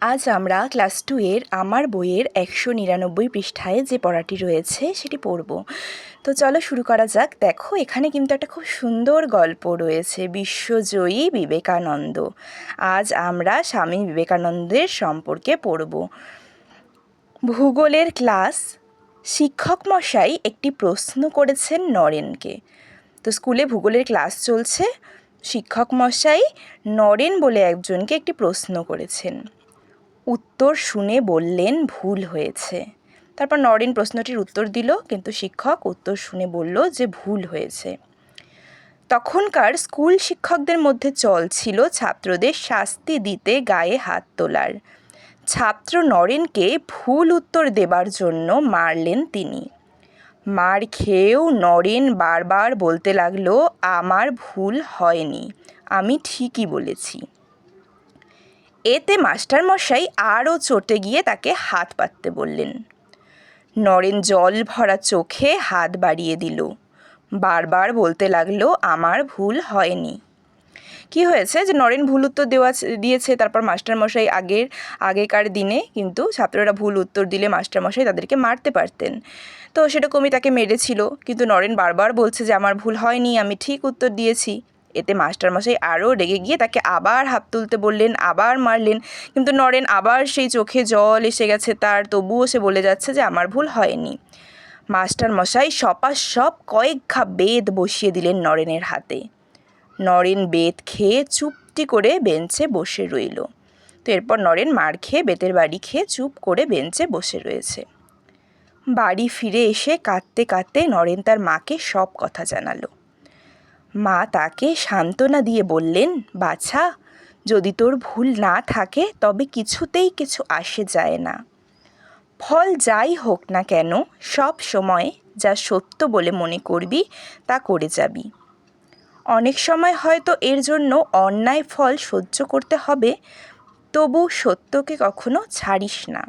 আজ আমরা ক্লাস 2 এর আমার বইয়ের 199 পৃষ্ঠায় যে পড়াটি রয়েছে সেটি পড়ব। তো চলো শুরু করা যাক। দেখো এখানে কিন্তু একটা খুব সুন্দর গল্প রয়েছে, বিশ্বজয়ী বিবেকানন্দ। আজ আমরা স্বামী বিবেকানন্দের সম্পর্কে পড়ব। ভূগোলের ক্লাস। শিক্ষক মশাই একটি প্রশ্ন করেছেন নরেনকে। তো স্কুলে ভূগোলের ক্লাস চলছে। শিক্ষক মশাই নরেন বলে একজনকে একটি প্রশ্ন করেছেন। উত্তর শুনে বললেন ভুল হয়েছে। তারপর নরেন প্রশ্নটির উত্তর দিল, কিন্তু শিক্ষক উত্তর শুনে বলল যে ভুল হয়েছে। তখনকার স্কুল শিক্ষকদের মধ্যে চল ছিল ছাত্রদের শাস্তি দিতে গায়ে হাত তোলার। ছাত্র নরেনকে ভুল উত্তর দেবার জন্য মারলেন তিনি। মার খেয়েও নরেন বারবার বলতে লাগলো, আমার ভুল হয়নি, আমি ঠিকই বলেছি। এতে মাস্টারমশাই আরও চটে গিয়ে তাকে হাত পাততে বললেন। নরেন জল ভরা চোখে হাত বাড়িয়ে দিল, বারবার বলতে লাগলো, আমার ভুল হয়নি। কি হয়েছে যে নরেন ভুল উত্তর দিয়েছে। তারপর মাস্টারমশাই আগেকার দিনে কিন্তু ছাত্ররা ভুল উত্তর দিলে মাস্টারমশাই তাদেরকে মারতে পারতেন। তো সেরকমই তাকে মেরেছিল, কিন্তু নরেন বারবার বলছে যে আমার ভুল হয়নি, আমি ঠিক উত্তর দিয়েছি। এতে মাস্টারমশাই আরও রেগে গিয়ে তাকে আবার হাত তুলতে বললেন, আবার মারলেন। কিন্তু নরেন আবার সেই চোখে জল এসে গেছে তার, তবুও সে বলে যাচ্ছে যে আমার ভুল হয়নি। মাস্টারমশাই সপাসপ কয়েক ঘা বেত বসিয়ে দিলেন নরেনের হাতে। নরেন বেত খেয়ে চুপটি করে বেঞ্চে বসে রইল। তো এরপর নরেন মার খেয়ে বেতের বাড়ি খেয়ে চুপ করে বেঞ্চে বসে রয়েছে। বাড়ি ফিরে এসে কাঁদতে কাঁদতে নরেন তার মাকে সব কথা জানালো। মা তাকে সান্ত্বনা দিয়ে বললেন, বাছা, যদি তোর ভুল না থাকে তবে কিছুতেই কিছু আসে যায় না। ফল যাই হোক না কেন, সব সময় যা সত্য বলে মনে করবি তা করে যাবি। অনেক সময় হয়তো এর জন্য অন্যায় ফল সহ্য করতে হবে, তবু সত্যকে কখনো ছাড়িস না।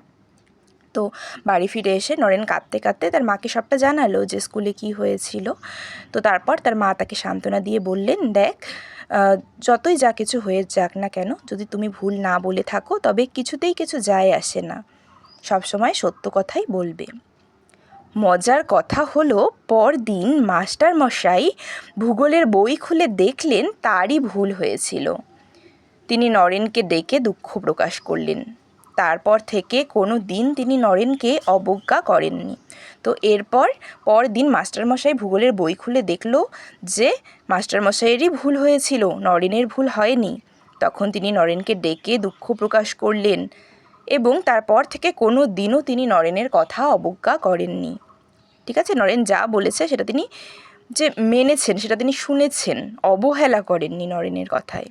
তো বাড়ি ফিরে এসে নরেন কাঁদতে কাঁদতে তার মাকে সবটা জানালো যে স্কুলে কি হয়েছিল। তো তারপর তার মা তাকে সান্ত্বনা দিয়ে বললেন, দেখ, যতই যা কিছু হয়ে যাক না কেন, যদি তুমি ভুল না বলে থাকো তবে কিছুতেই কিছু যায় আসে না, সবসময় সত্য কথাই বলবে। মজার কথা হলো, পরদিন মাস্টারমশাই ভূগোলের বই খুলে দেখলেন তারই ভুল হয়েছিল। তিনি নরেনকে ডেকে দুঃখ প্রকাশ করলেন। তারপর থেকে কোনো দিন তিনি নরেনকে অবজ্ঞা করেননি। তো পরদিন মাস্টারমশাই ভূগোলের বই খুলে দেখল যে মাস্টারমশাইয়েরই ভুল হয়েছিল, নরেনের ভুল হয়নি। তখন তিনি নরেনকে ডেকে দুঃখ প্রকাশ করলেন এবং তারপর থেকে কোনো দিনও তিনি নরেনের কথা অবজ্ঞা করেননি। ঠিক আছে, নরেন যা বলেছে সেটা তিনি যে মেনেছেন, সেটা তিনি শুনেছেন, অবহেলা করেননি নরেনের কথায়।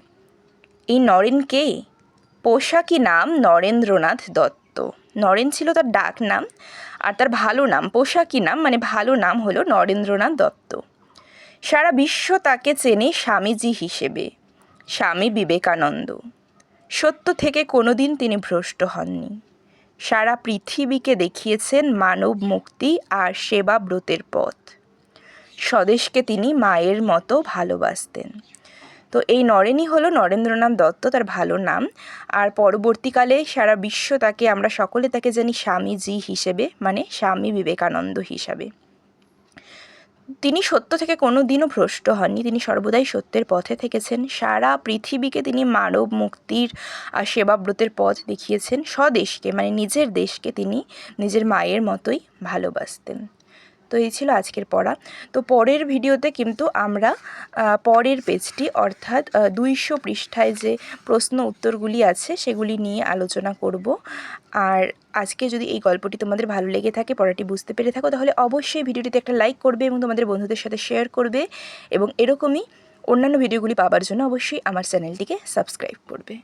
এই নরেন কে? পোশাকি নাম নরেন্দ্রনাথ দত্ত। নরেন ছিল তার ডাক নাম, আর তার ভালো নাম, পোশাকি নাম মানে ভালো নাম হলো নরেন্দ্রনাথ দত্ত। সারা বিশ্ব তাকে চেনে স্বামীজি হিসেবে, স্বামী বিবেকানন্দ। সত্য থেকে কোনোদিন তিনি ভ্রষ্ট হননি। সারা পৃথিবীকে দেখিয়েছেন মানব মুক্তি আর সেবাব্রতের পথ। স্বদেশকে তিনি মায়ের মতো ভালোবাসতেন। তো এই নরেনই হলো নরেন্দ্রনাথ দত্ত, তার ভালো নাম। আর পরবর্তীকালে সারা বিশ্ব আমরা সকলে তাকে জানি স্বামীজি হিসেবে, মানে স্বামী বিবেকানন্দ হিসাবে। তিনি সত্য থেকে কোনো দিনও ভ্রষ্ট হননি, তিনি সর্বদাই সত্যের পথে থেকেছেন। সারা পৃথিবীকে তিনি মানব মুক্তির আর সেবাব্রতের পথ দেখিয়েছেন। স্বদেশকে মানে নিজের দেশকে তিনি নিজের মায়ের মতোই ভালোবাসতেন। তো এই ছিল আজকের পড়া। তো পরের ভিডিওতে কিন্তু আমরা পরের পেজটি অর্থাৎ 200 পৃষ্ঠায় যে প্রশ্ন উত্তরগুলি আছে সেগুলি নিয়ে আলোচনা করব। আর আজকে যদি এই গল্পটি তোমাদের ভালো লেগে থাকে, পড়াটি বুঝতে পেরে থাকো, তাহলে অবশ্যই ভিডিওটিতে একটা লাইক করবে এবং তোমাদের বন্ধুদের সাথে শেয়ার করবে, এবং এরকমই অন্যান্য ভিডিওগুলি পাওয়ার জন্য অবশ্যই আমার চ্যানেলটিকে সাবস্ক্রাইব করবে।